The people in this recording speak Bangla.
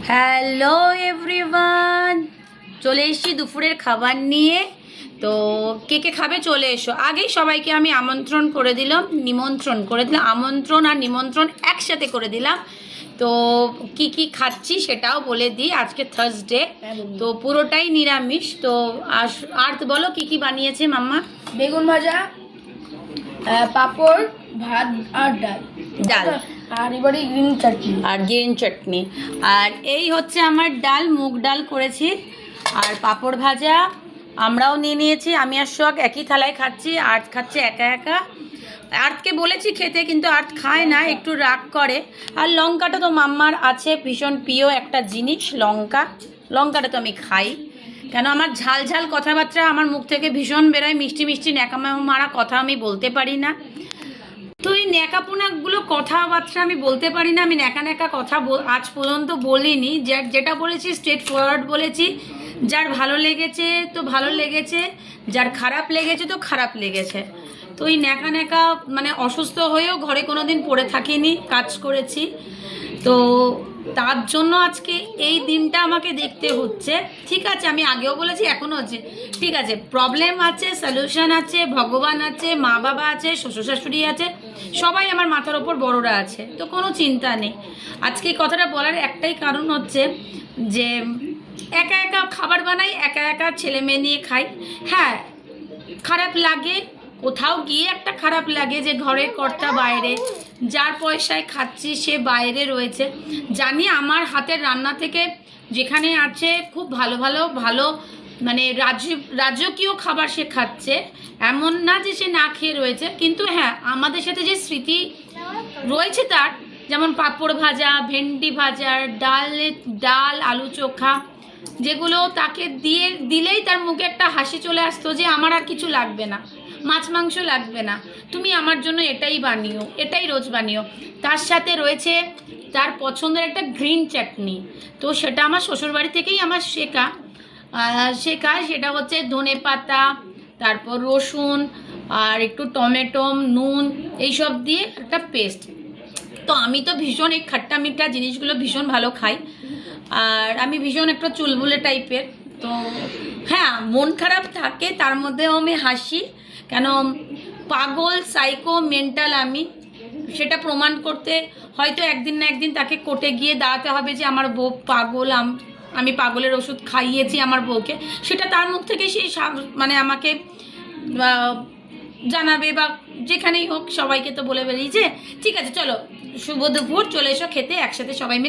হ্যালো এভরিওয়ান, চলে এসেছি দুপুরের খাবার নিয়ে। তো কে কে খাবে চলে এসো। আগেই সবাইকে আমি নিমন্ত্রণ করে দিলাম, আমন্ত্রণ আর নিমন্ত্রণ একসাথে করে দিলাম। তো কি কি খাচ্ছি সেটাও বলে দিই। আজকে থার্সডে, তো পুরোটাই নিরামিষ। তো আর বলো কি কি বানিয়েছে মাম্মা? বেগুন ভাজা, পাঁপড়, ভাত আর ডাল আর এবারে গ্রিন চাটনি। আর এই হচ্ছে আমার ডাল, মুগ ডাল করেছি আর পাঁপড় ভাজা আমরাও নিয়ে নিয়েছি। আমি আর সোহাগ একই থালায় খাচ্ছি, আর্থ খাচ্ছে একা একা। আর্থকে বলেছি খেতে, কিন্তু আর্থ খায় না, একটু রাগ করে। আর লঙ্কাটা তো মাম্মার আছে, ভীষণ প্রিয় একটা জিনিস লঙ্কাটা তো আমি খাই। কেন আমার ঝাল ঝাল কথাবার্তা আমার মুখ থেকে ভীষণ বেরোয়, মিষ্টি মিষ্টি ন্যাকামা মারা কথা আমি বলতে পারি না। তো এই ন্যাকাপোনাগুলো কথাবার্তা আমি বলতে পারি না। আমি ন্যাকা কথা আজ পর্যন্ত বলিনি। যেটা বলেছি স্ট্রেট ফরওয়ার্ড বলেছি। যার ভালো লেগেছে তো ভালো লেগেছে, যার খারাপ লেগেছে তো খারাপ লেগেছে। তো এই ন্যাকা মানে অসুস্থ হয়েও ঘরে কোনো দিন পড়ে থাকিনি, কাজ করেছি। তো তার জন্য আজকে এই দিনটা আমাকে দেখতে হচ্ছে। ঠিক আছে, আমি আগেও বলেছি এখনও হচ্ছে। ঠিক আছে, প্রবলেম আছে, সলিউশন আছে, ভগবান আছে, মা বাবা আছে, শ্বশুর শাশুড়ি আছে, সবাই আমার মাথার ওপর বড়রা আছে। তো কোনো চিন্তা নেই। আজকে এই কথাটা বলার একটাই কারণ হচ্ছে যে একা একা খাবার বানাই, একা একা ছেলে মেয়ে নিয়ে খাই। হ্যাঁ, খারাপ লাগে, কোথাও গিয়ে একটা খারাপ লাগে যে ঘরের কর্তা বাইরে, যার পয়সায় খাচ্ছি সে বাইরে রয়েছে। জানি আমার হাতের রান্না থেকে যেখানে আছে খুব ভালো মানে রাজকীয় খাবার সে খাচ্ছে, এমন না যে সে না খেয়ে রয়েছে। কিন্তু হ্যাঁ, আমাদের সাথে যে স্মৃতি রয়েছে তার, যেমন পাঁপড় ভাজা, ভেন্ডি ভাজা, ডাল আলু চোখা, যেগুলো তাকে দিলেই তার মুখে একটা হাসি চলে আসতো যে আমার আর কিছু লাগবে না, মাছ মাংস লাগবে না, তুমি আমার জন্য এটাই বানিও, এটাই রোজ বানিও। তার সাথে রয়েছে তার পছন্দের একটা গ্রিন চাটনি। তো সেটা আমার শ্বশুরবাড়ি থেকেই আমার শেখা। সেটা হচ্ছে ধনে পাতা, তারপর রসুন আর একটু টমেটো, নুন, এইসব দিয়ে একটা পেস্ট। তো আমি তো ভীষণ এই খাট্টা মিঠা জিনিসগুলো ভীষণ ভালো খাই। আর আমি ভীষণ একটা চুলবুলে টাইপের। তো হ্যাঁ, মন খারাপ থাকে, তার মধ্যেও আমি হাসি। কেন, পাগল, সাইকো, মেন্টাল আমি, সেটা প্রমাণ করতে হয়তো একদিন না একদিন তাকে কোর্টে গিয়ে দাঁড়াতে হবে যে আমার বউ পাগল, আমি পাগলের ওষুধ খাইয়েছি আমার বউকে। সেটা তার মুখ থেকে সেই মানে আমাকে জানাবে, বা যেখানেই হোক সবাইকে তো বলে বেরিয়েছে। ঠিক আছে, চলো শুভ দুপুর, চলে এসো খেতে একসাথে সবাই মিলে।